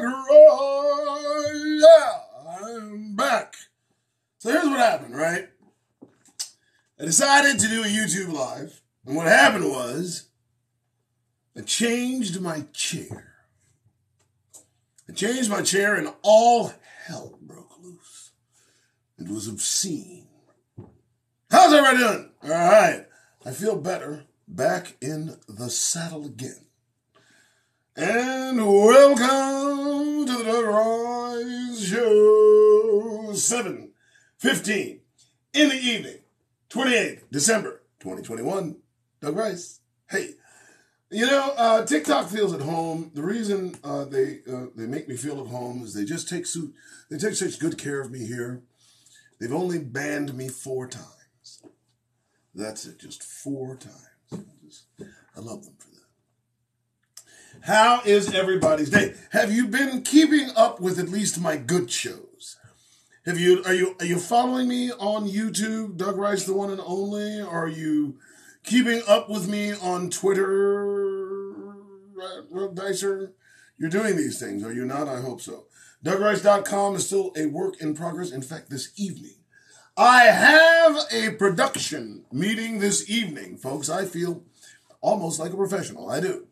Roy. Yeah, I'm back. So here's what happened, right? I decided to do a YouTube live, and what happened was I changed my chair. And all hell broke loose. It was obscene. How's everybody doing? All right. I feel better. Back in the saddle again. And welcome to the Doug Rice Show. 7:15 in the evening, 28th December 2021. Doug Rice. Hey. You know, TikTok feels at home. The reason they make me feel at home is they take such good care of me here. They've only banned me 4 times. That's it, just 4 times. I love them for that. How is everybody's day? Have you been keeping up with at least my good shows? Are you following me on YouTube, Doug Rice, the one and only? Are you keeping up with me on Twitter, Dicer? You're doing these things, are you not? I hope so. DougRice.com is still a work in progress. In fact, this evening, I have a production meeting this evening, folks. I feel almost like a professional. I do.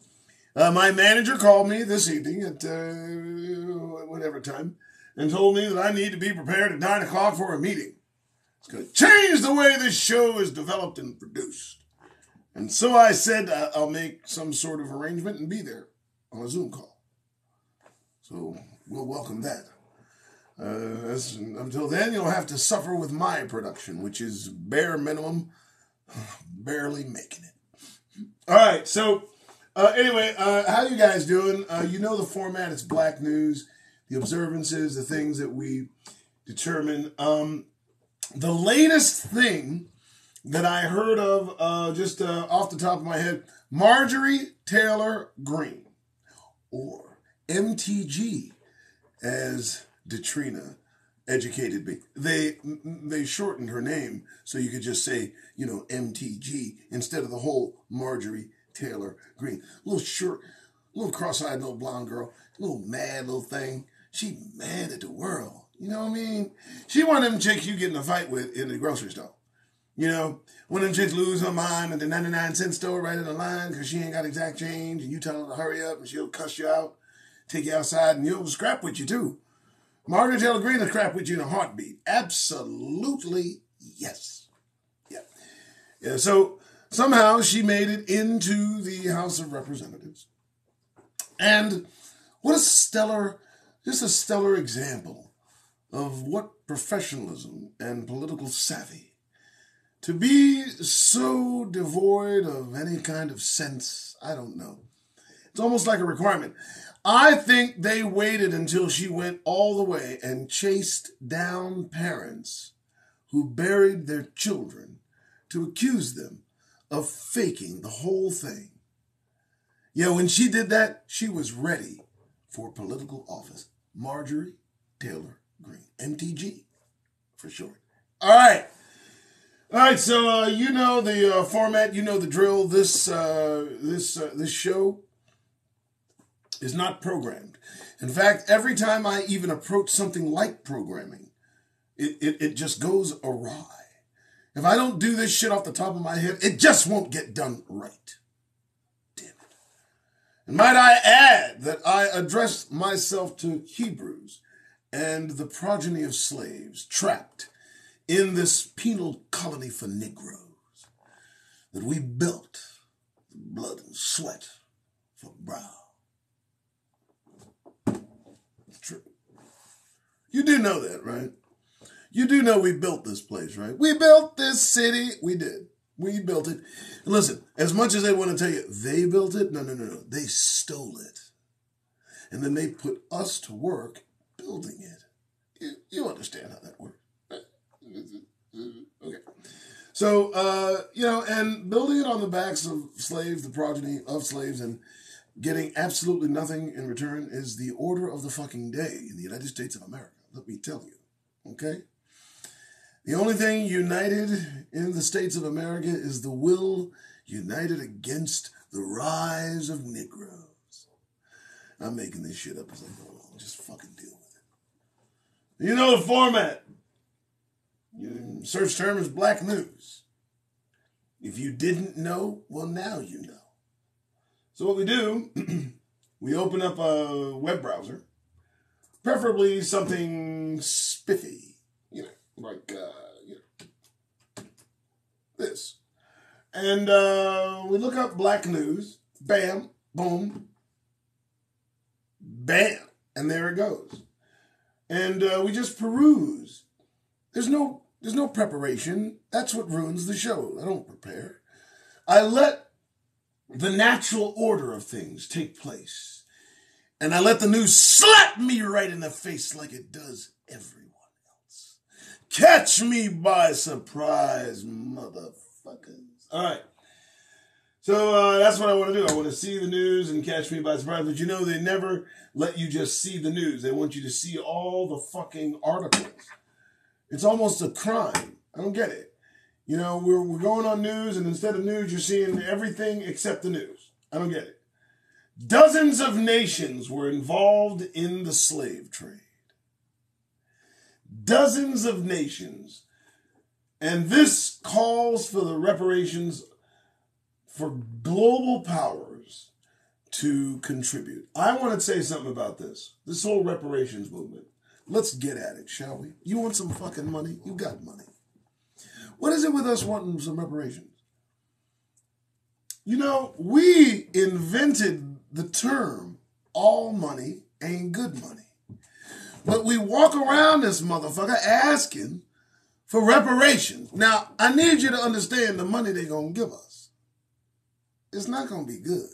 My manager called me this evening at whatever time and told me that I need to be prepared at 9 o'clock for a meeting. It's going to change the way this show is developed and produced. And so I said I'll make some sort of arrangement and be there on a Zoom call. So we'll welcome that. Until then, you'll have to suffer with my production, which is bare minimum, barely making it. All right, so anyway, how you guys doing? You know the format. It's Black News, the observances, the things that we determine. The latest thing that I heard of, just off the top of my head, Marjorie Taylor Greene, or MTG, as Detrina educated me. They shortened her name so you could just say, MTG instead of the whole Marjorie Taylor Greene. Little short, little cross-eyed little blonde girl, little mad little thing. She mad at the world. You know what I mean? She one of them chicks you get in a fight with in the grocery store. You know, one of them chicks lose her mind at the 99-cent store right in the line because she ain't got exact change, and you tell her to hurry up and she'll cuss you out, take you outside, and you'll scrap with you too. Margaret Taylor Greene will scrap with you in a heartbeat. Absolutely yes. Yeah. So somehow she made it into the House of Representatives. And what a stellar example of what professionalism and political savvy. To be so devoid of any kind of sense, I don't know. It's almost like a requirement. I think they waited until she went all the way and chased down parents who buried their children to accuse them of faking the whole thing. Yeah, when she did that, she was ready for political office. Marjorie Taylor Greene, MTG for short. All right, so you know the format, you know the drill. This show is not programmed. In fact, every time I even approach something like programming, it just goes awry. If I don't do this shit off the top of my head, it just won't get done right. Damn it. And might I add that I address myself to Hebrews and the progeny of slaves trapped in this penal colony for Negroes that we built with blood and sweat for brow. It's true. You do know that, right? You do know we built this place, right? We built this city. We did. We built it. And listen, as much as they want to tell you they built it, no. They stole it. And then they put us to work building it. You understand how that works, right? Okay. So, and building it on the backs of slaves, the progeny of slaves, and getting absolutely nothing in return is the order of the fucking day in the United States of America. Let me tell you, okay? The only thing united in the states of America is the will united against the rise of Negroes. I'm making this shit up as I go along. Just fucking deal with it. You know the format. Search term is Black News. If you didn't know, well, now you know. So what we do, we open up a web browser, preferably something spiffy, like this. And we look up Black News, bam, boom, bam, and there it goes. And we just peruse. There's no preparation. That's what ruins the show. I don't prepare. I let the natural order of things take place. And I let the news slap me right in the face like it does everyone else. Catch me by surprise, motherfuckers. All right. So that's what I want to do. I want to see the news and catch me by surprise. But they never let you just see the news. They want you to see all the fucking articles. It's almost a crime. I don't get it. We're going on news, and instead of news, you're seeing everything except the news. I don't get it. Dozens of nations were involved in the slave trade. Dozens of nations. And this calls for the reparations for global powers to contribute. I want to say something about this whole reparations movement. Let's get at it, shall we? You want some fucking money? You got money. What is it with us wanting some reparations? We invented the term, all money ain't good money. But we walk around this motherfucker asking for reparations. Now, I need you to understand the money they're going to give us. It's not going to be good.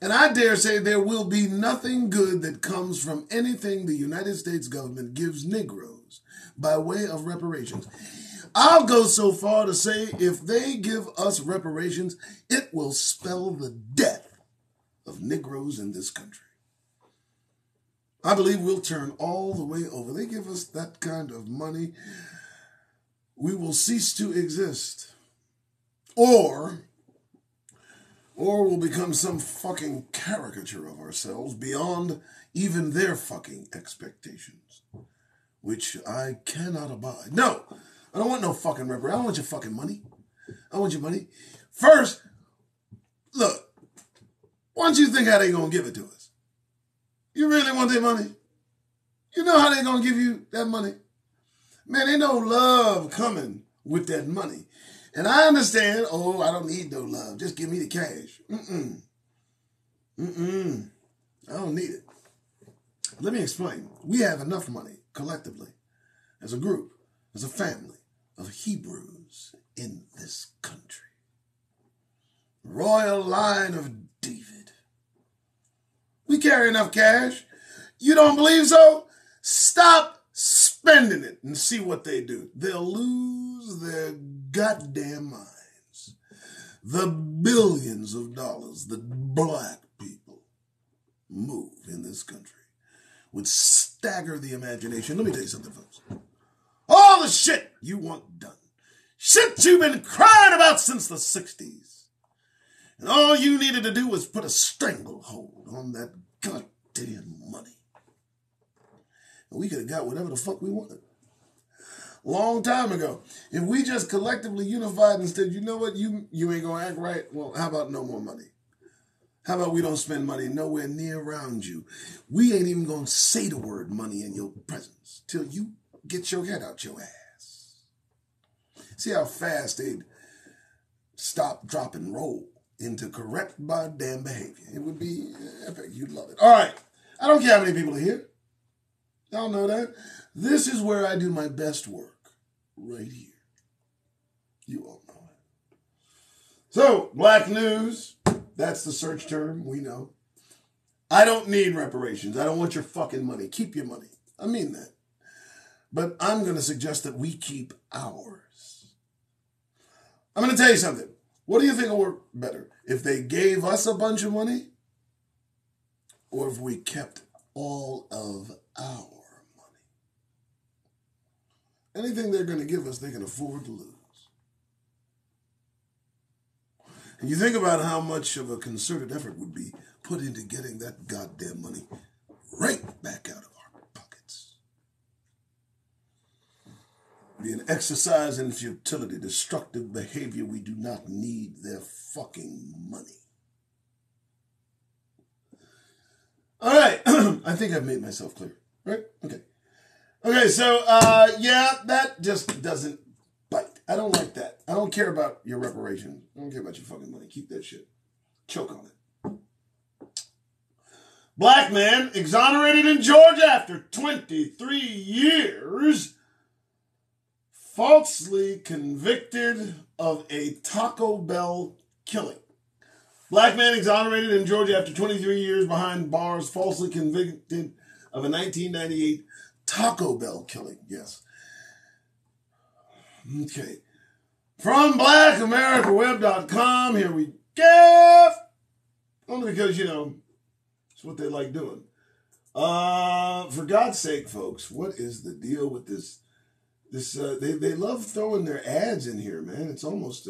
And I dare say there will be nothing good that comes from anything the United States government gives Negroes by way of reparations. I'll go so far to say if they give us reparations, it will spell the death of Negroes in this country. I believe we'll turn all the way over. They give us that kind of money, we will cease to exist. Or we'll become some fucking caricature of ourselves beyond even their fucking expectations, which I cannot abide. No, I don't want no fucking reparations. I don't want your fucking money. I want your money. First, look, why don't you think how they gonna give it to us? You really want their money? You know how they gonna give you that money? Man, ain't no love coming with that money. And I understand, I don't need no love. Just give me the cash. I don't need it. Let me explain. We have enough money, collectively, as a group, as a family of Hebrews in this country. Royal line of David. We carry enough cash. You don't believe so? Stop spending it and see what they do. They'll lose their goddamn minds. The billions of dollars that black people move in this country would stagger the imagination. Let me tell you something, folks. All the shit you want done. Shit you've been crying about since the 60s. And all you needed to do was put a stranglehold on that goddamn money. And we could have got whatever the fuck we wanted. Long time ago. If we just collectively unified and said, you know what, you ain't gonna act right, well, how about no more money? How about we don't spend money nowhere near around you? We ain't even gonna say the word money in your presence till you get your head out your ass. See how fast they'd stop, drop, and roll into correct goddamn behavior. It would be epic. You'd love it. All right. I don't care how many people are here. Y'all know that. This is where I do my best work. Right here. You all know it. So, Black News. That's the search term. We know. I don't need reparations. I don't want your fucking money. Keep your money. I mean that. But I'm going to suggest that we keep ours. I'm going to tell you something. What do you think will work better? If they gave us a bunch of money, or if we kept all of our money? Anything they're going to give us, they can afford to lose. And you think about how much of a concerted effort would be put into getting that goddamn money right back out of our pockets. Be an exercise in futility, destructive behavior. We do not need their fucking money. All right. I think I've made myself clear, right? Okay, so, yeah, that just doesn't bite. I don't like that. I don't care about your reparations. I don't care about your fucking money. Keep that shit. Choke on it. Black man exonerated in Georgia after 23 years, falsely convicted of a Taco Bell killing. Black man exonerated in Georgia after 23 years behind bars, falsely convicted of a 1998 Taco Bell killing. Yes. Okay. From BlackAmericaWeb.com, here we go. Only because, you know, it's what they like doing. For God's sake, folks, what is the deal with this? They love throwing their ads in here, man. It's almost,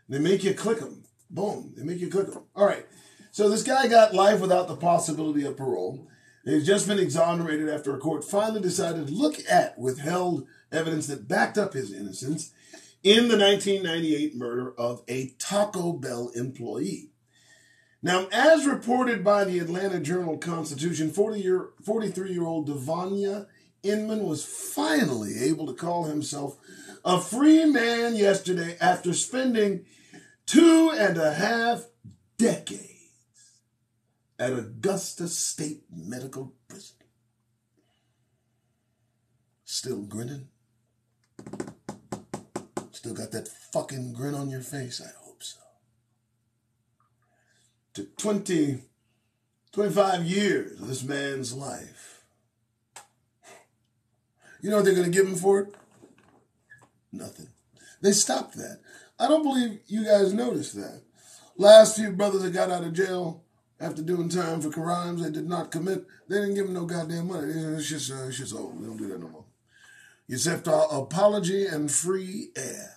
they make you click them. Boom. They make you click them. All right. So this guy got life without the possibility of parole. He's just been exonerated after a court finally decided to look at withheld evidence that backed up his innocence in the 1998 murder of a Taco Bell employee. Now, as reported by the Atlanta Journal-Constitution, 43-year-old Devanya Inman was finally able to call himself a free man yesterday after spending 2.5 decades at Augusta State Medical Prison. Still grinning? Still got that fucking grin on your face? I hope so. To 25 years of this man's life. You know what they're going to give him for it? Nothing. They stopped that. I don't believe you guys noticed that. Last few brothers that got out of jail after doing time for crimes they did not commit, they didn't give them no goddamn money. It's just old. We don't do that no more. You accept our apology and free air.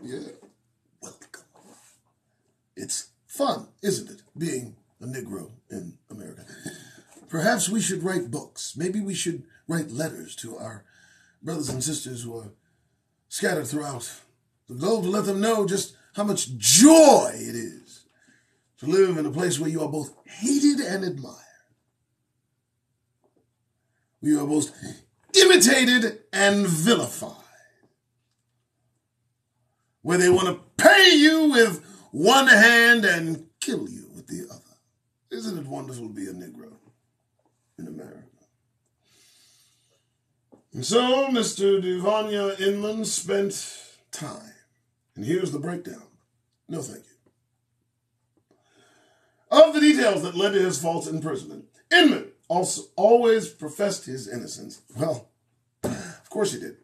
Yeah. Welcome. It's fun, isn't it, being a Negro in America? Perhaps we should write books. Maybe we should write letters to our brothers and sisters who are scattered throughout the globe to let them know just how much joy it is to live in a place where you are both hated and admired. Where you are both imitated and vilified. Where they want to pay you with one hand and kill you with the other. Isn't it wonderful to be a Negro in America? And so Mr. Devanya Inman spent time. And here's the breakdown. No, thank you. Of the details that led to his false imprisonment, Inman also always professed his innocence. Well, of course he did.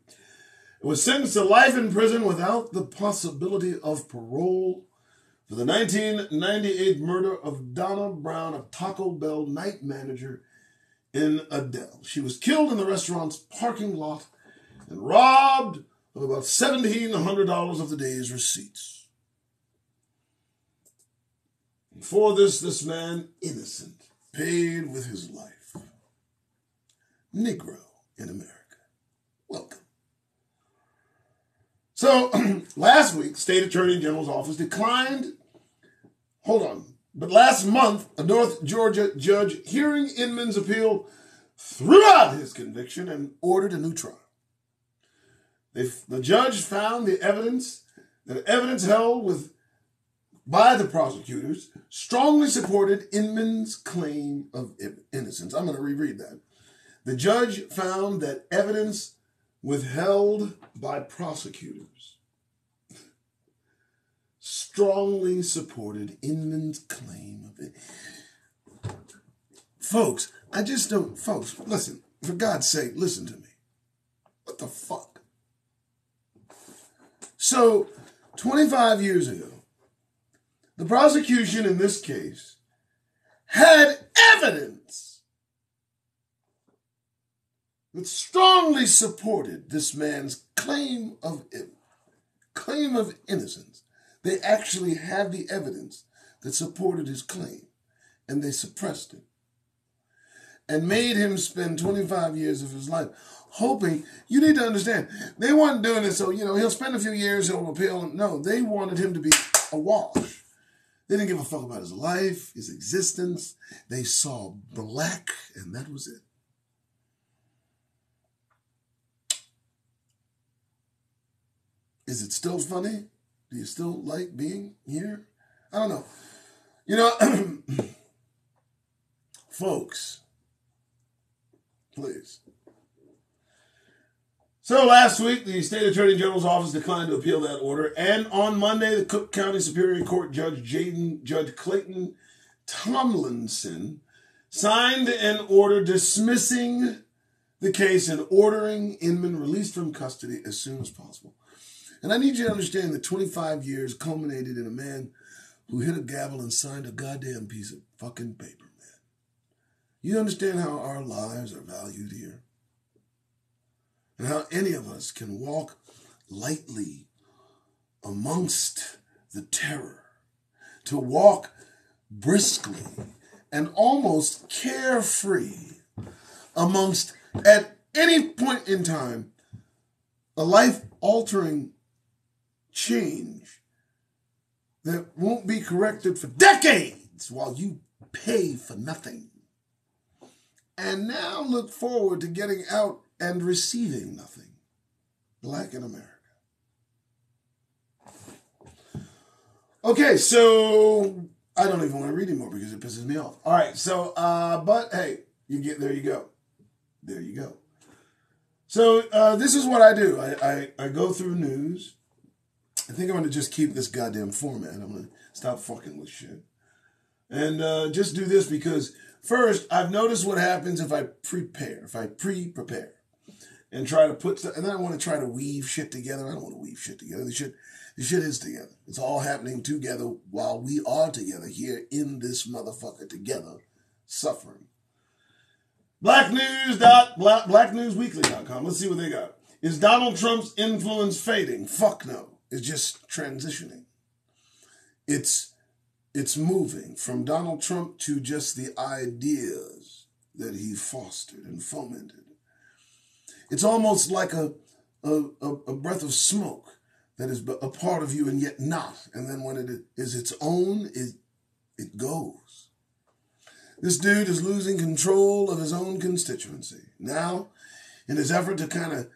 He was sentenced to life in prison without the possibility of parole for the 1998 murder of Donna Brown, a Taco Bell night manager in Adel. She was killed in the restaurant's parking lot and robbed of about $1,700 of the day's receipts. And for this man, innocent, paid with his life. Negro in America. Welcome. So, last week, State Attorney General's office declined, but last month, a North Georgia judge hearing Inman's appeal threw out his conviction and ordered a new trial. The judge found the evidence held by the prosecutors strongly supported Inman's claim of innocence. I'm going to reread that. The judge found that evidence withheld by prosecutors strongly supported Inman's claim of it. Folks, listen, for God's sake, listen to me. What the fuck? So, 25 years ago, the prosecution in this case had evidence that strongly supported this man's claim of innocence. They actually had the evidence that supported his claim, and they suppressed it and made him spend 25 years of his life hoping. You need to understand, they weren't doing it so, he'll spend a few years, he'll appeal. No, they wanted him to be awash. They didn't give a fuck about his life, his existence. They saw black, and that was it. Is it still funny? Do you still like being here? I don't know. Folks, please. So last week, the State Attorney General's office declined to appeal that order. And on Monday, the Cook County Superior Court Judge Clayton Tomlinson signed an order dismissing the case and ordering Inman released from custody as soon as possible. And I need you to understand that 25 years culminated in a man who hit a gavel and signed a goddamn piece of fucking paper, man. You understand how our lives are valued here? And how any of us can walk lightly amongst the terror, to walk briskly and almost carefree amongst, at any point in time, a life-altering change that won't be corrected for decades while you pay for nothing. And now look forward to getting out and receiving nothing. Black in America. Okay, so I don't even want to read anymore because it pisses me off. All right, so, but hey, there you go. There you go. So this is what I do. I go through news. I think I'm going to just keep this goddamn format. I'm going to stop fucking with shit. And just do this because, first, I've noticed what happens if I prepare, if I pre-prepare. And try to put stuff, and then I want to try to weave shit together. I don't want to weave shit together. The shit is together. It's all happening together while we are together here in this motherfucker together, suffering. Blacknewsweekly.com. Let's see what they got. Is Donald Trump's influence fading? Fuck no. It's just transitioning. It's moving from Donald Trump to just the ideas that he fostered and fomented. It's almost like a breath of smoke that is a part of you and yet not. And then when it is its own, it goes. This dude is losing control of his own constituency. Now, in his effort to kind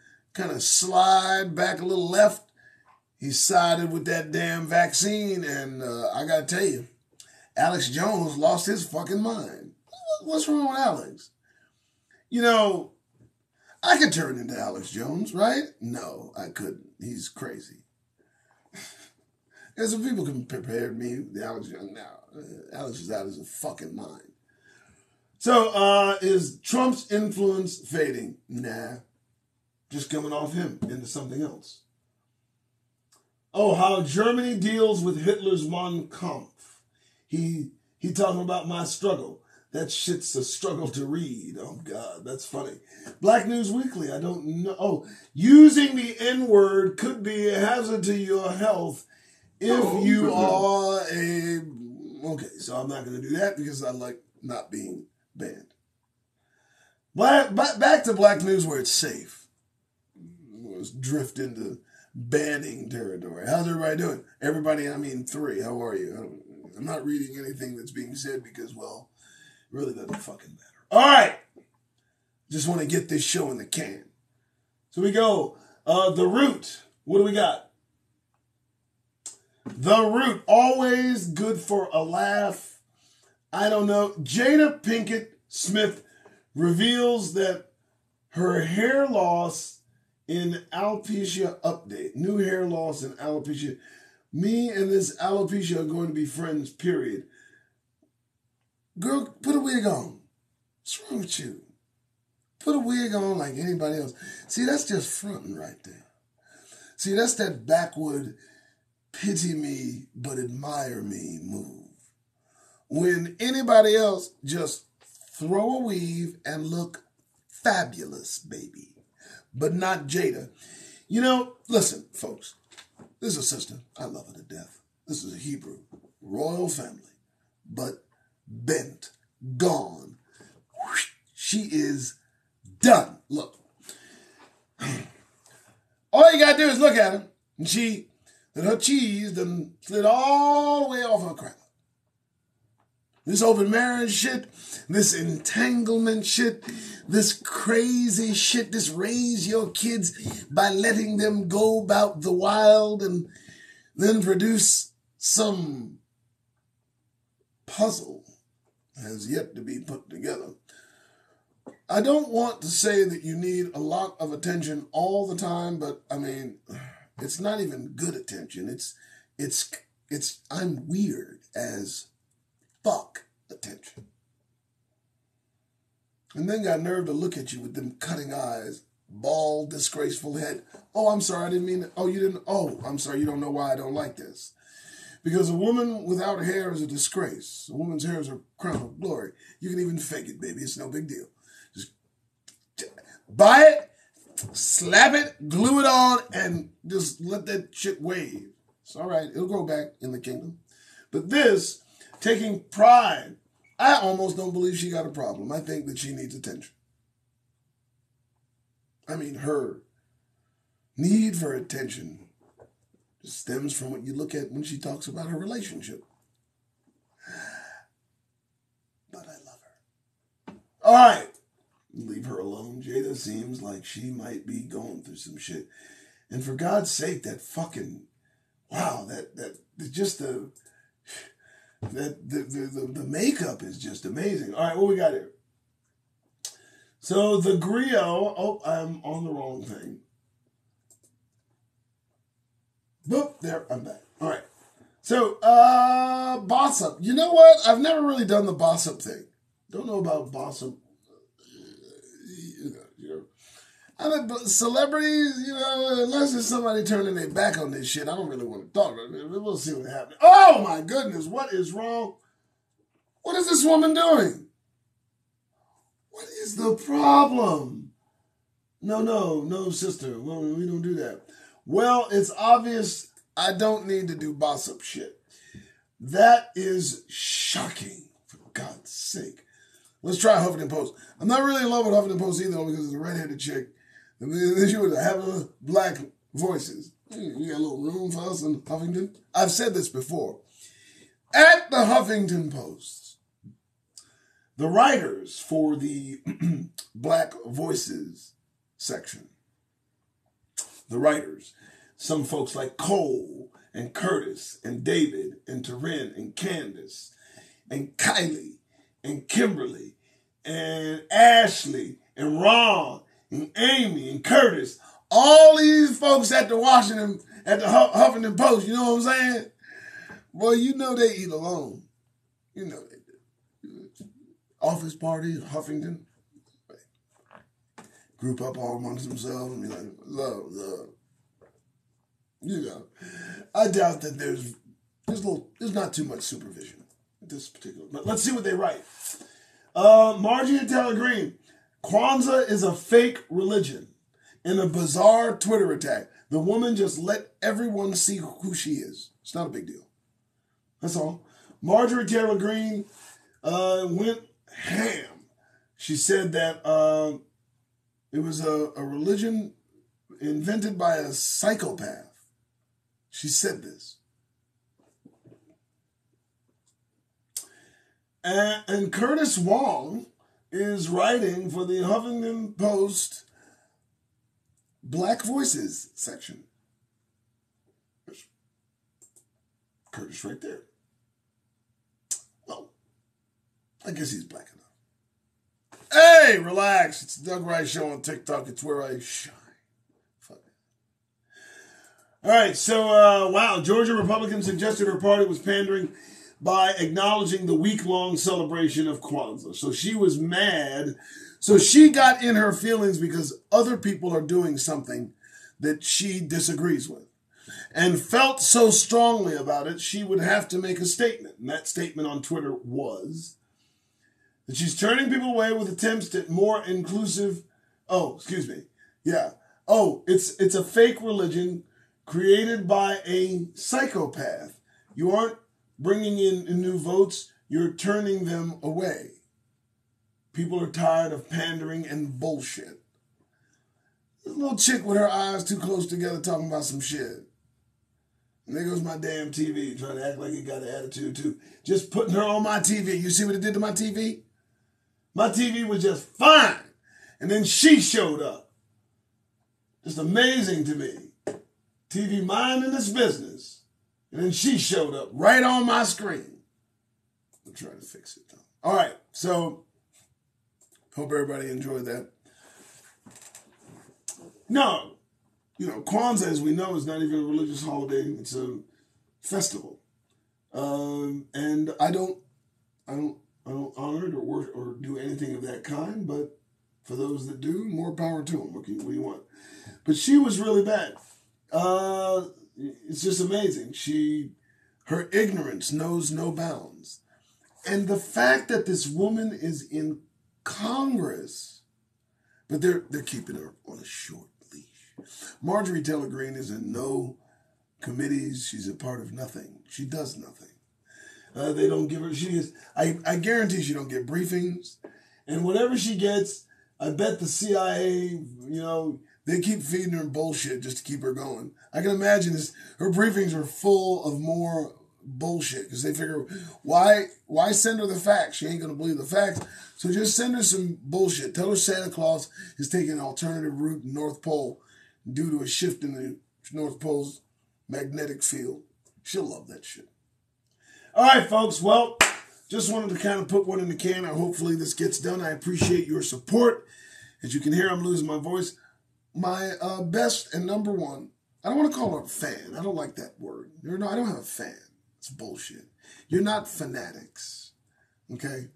of slide back a little left, he sided with that damn vaccine. And I got to tell you, Alex Jones lost his fucking mind. What's wrong with Alex? I could turn into Alex Jones, right? No, I couldn't. He's crazy. And some people compared me to Alex Jones. Now, Alex is out of his fucking mind. So, is Trump's influence fading? Nah. Just coming off him into something else. Oh, how Germany deals with Hitler's Mein Kampf. He talking about my struggle. That shit's a struggle to read. Oh, God, that's funny. Black News Weekly, I don't know. Oh, using the N-word could be a hazard to your health if you are a... Okay, so I'm not going to do that because I like not being banned. Back to Black News where it's safe. Let's drift into banning territory. How's everybody doing? Everybody, I mean three. How are you? I'm not reading anything that's being said because, well... really doesn't fucking matter. All right. Just want to get this show in the can. So we go. The Root. What do we got? The Root. Always good for a laugh. I don't know. Jada Pinkett Smith reveals that her hair loss in alopecia update. New hair loss in alopecia. Me and this alopecia are going to be friends, period. Girl, put a wig on. What's wrong with you? Put a wig on like anybody else. See, that's just fronting right there. See, that's that backward, pity me but admire me move. When anybody else just throw a weave and look fabulous, baby. But not Jada. Listen, folks. This is a sister. I love her to death. This is a Hebrew royal family, but bent, gone. She is done. Look. All you gotta do is look at her, and her cheese done slid all the way off her cracker. This open marriage shit, this entanglement shit, this crazy shit, this raise your kids by letting them go about the wild and then produce some puzzle has yet to be put together. I don't want to say that you need a lot of attention all the time, but I mean, it's not even good attention. It's I'm weird as fuck attention. And then got nerve to look at you with them cutting eyes, bald, disgraceful head. Oh, I'm sorry, I didn't mean it. Oh, you didn't. Oh, I'm sorry, you don't know why I don't like this. Because a woman without hair is a disgrace. A woman's hair is her crown of glory. You can even fake it, baby. It's no big deal. Just buy it, slap it, glue it on, and just let that shit wave. It's all right. It'll grow back in the kingdom. But this, taking pride, I almost don't believe she got a problem. I think that she needs attention. I mean, her need for attention stems from what you look at when she talks about her relationship. But I love her. All right. Leave her alone. Jada seems like she might be going through some shit. And for God's sake, that fucking, wow, the makeup is just amazing. All right, what we got here? So the griot, oh, I'm on the wrong thing. Boop, there, I'm back. All right. So, boss up. You know what? I've never really done the boss up thing. Don't know about boss up. I mean, celebrities, unless there's somebody turning their back on this shit, I don't really want to talk about it. We'll see what happens. Oh my goodness, what is wrong? What is this woman doing? What is the problem? No, sister. Well, we don't do that. Well, it's obvious I don't need to do boss up shit. That is shocking, for God's sake. Let's try Huffington Post. I'm not really in love with Huffington Post either because it's a redheaded chick. And then she would have black voices. You got a little room for us in Huffington? I've said this before. At the Huffington Post, the writers for the Black Voices section, the writers, some folks like Cole and Curtis and David and Taryn and Candace and Kylie and Kimberly and Ashley and Ron and Amy and Curtis, all these folks at the Huffington Post, you know what I'm saying? Well, you know they eat alone. You know they do. Office party, Huffington. Group up all amongst themselves and be like, love. I doubt that there's not too much supervision at this particular. But let's see what they write. Marjorie Taylor Greene, Kwanzaa is a fake religion in a bizarre Twitter attack. The woman just let everyone see who she is. It's not a big deal. That's all. Marjorie Taylor Greene went ham. She said that it was a religion invented by a psychopath. She said this. And Curtis Wong is writing for the Huffington Post Black Voices section. Curtis right there. Well, I guess he's black enough. Hey, relax. It's the Doug Rice Show on TikTok. It's where I shine. Fuck it. All right, so, wow, Georgia Republicans suggested her party was pandering by acknowledging the week-long celebration of Kwanzaa. So she was mad. So she got in her feelings because other people are doing something that she disagrees with. And felt so strongly about it, she would have to make a statement. And that statement on Twitter was that she's turning people away with attempts at more inclusive... Oh, excuse me. Yeah. Oh, it's a fake religion created by a psychopath. You aren't bringing in new votes. You're turning them away. People are tired of pandering and bullshit. This little chick with her eyes too close together talking about some shit. And there goes my damn TV trying to act like it got an attitude too. Just putting her on my TV. You see what it did to my TV? My TV was just fine. And then she showed up. Just amazing to me. TV minding its business. And then she showed up right on my screen. I'm trying to fix it though. All right, so hope everybody enjoyed that. No, Kwanzaa, as we know, is not even a religious holiday. It's a festival, and I don't honor it or do anything of that kind. But for those that do, more power to them. What do you want? But she was really bad. It's just amazing. Her ignorance knows no bounds, and the fact that this woman is in Congress, but they're keeping her on a short leash. Marjorie Taylor Greene is in no committees. She's a part of nothing. She does nothing. They don't give her. I guarantee she don't get briefings, and whatever she gets, I bet the CIA, they keep feeding her bullshit just to keep her going. I can imagine this. Her briefings are full of more bullshit because they figure, why send her the facts? She ain't going to believe the facts. So just send her some bullshit. Tell her Santa Claus is taking an alternative route in North Pole due to a shift in the North Pole's magnetic field. She'll love that shit. All right, folks. Well, just wanted to kind of put one in the can. Hopefully this gets done. I appreciate your support. As you can hear, I'm losing my voice. My best and number one, I don't want to call her a fan. I don't like that word. I don't have a fan. It's bullshit. You're not fanatics. Okay?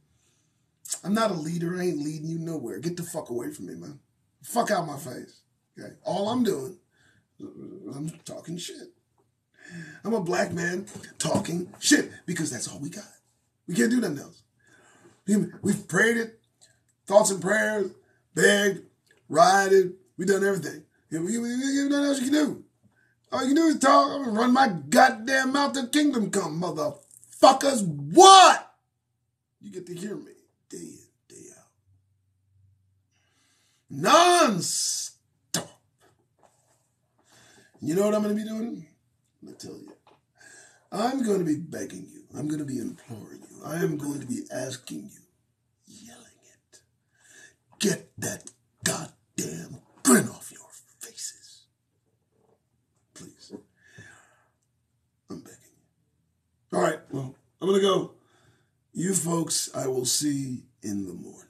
I'm not a leader. I ain't leading you nowhere. Get the fuck away from me, man. Fuck out my face. Okay? All I'm doing, I'm talking shit. I'm a black man talking shit because that's all we got. We can't do nothing else. We've prayed it, thoughts and prayers, begged, rioted. We've done everything. There's nothing else you can do. All you can do is talk. I'm going to run my goddamn mouth till kingdom come, motherfuckers. What? You get to hear me day in, day out. Non-stop. You know what I'm going to be doing? I'm going to tell you. I'm going to be begging you. I'm going to be imploring you. I am going to be asking you, yelling it. Get that goddamn grin off your faces. Please. I'm begging you. All right, well, I'm going to go. You folks, I will see in the morning.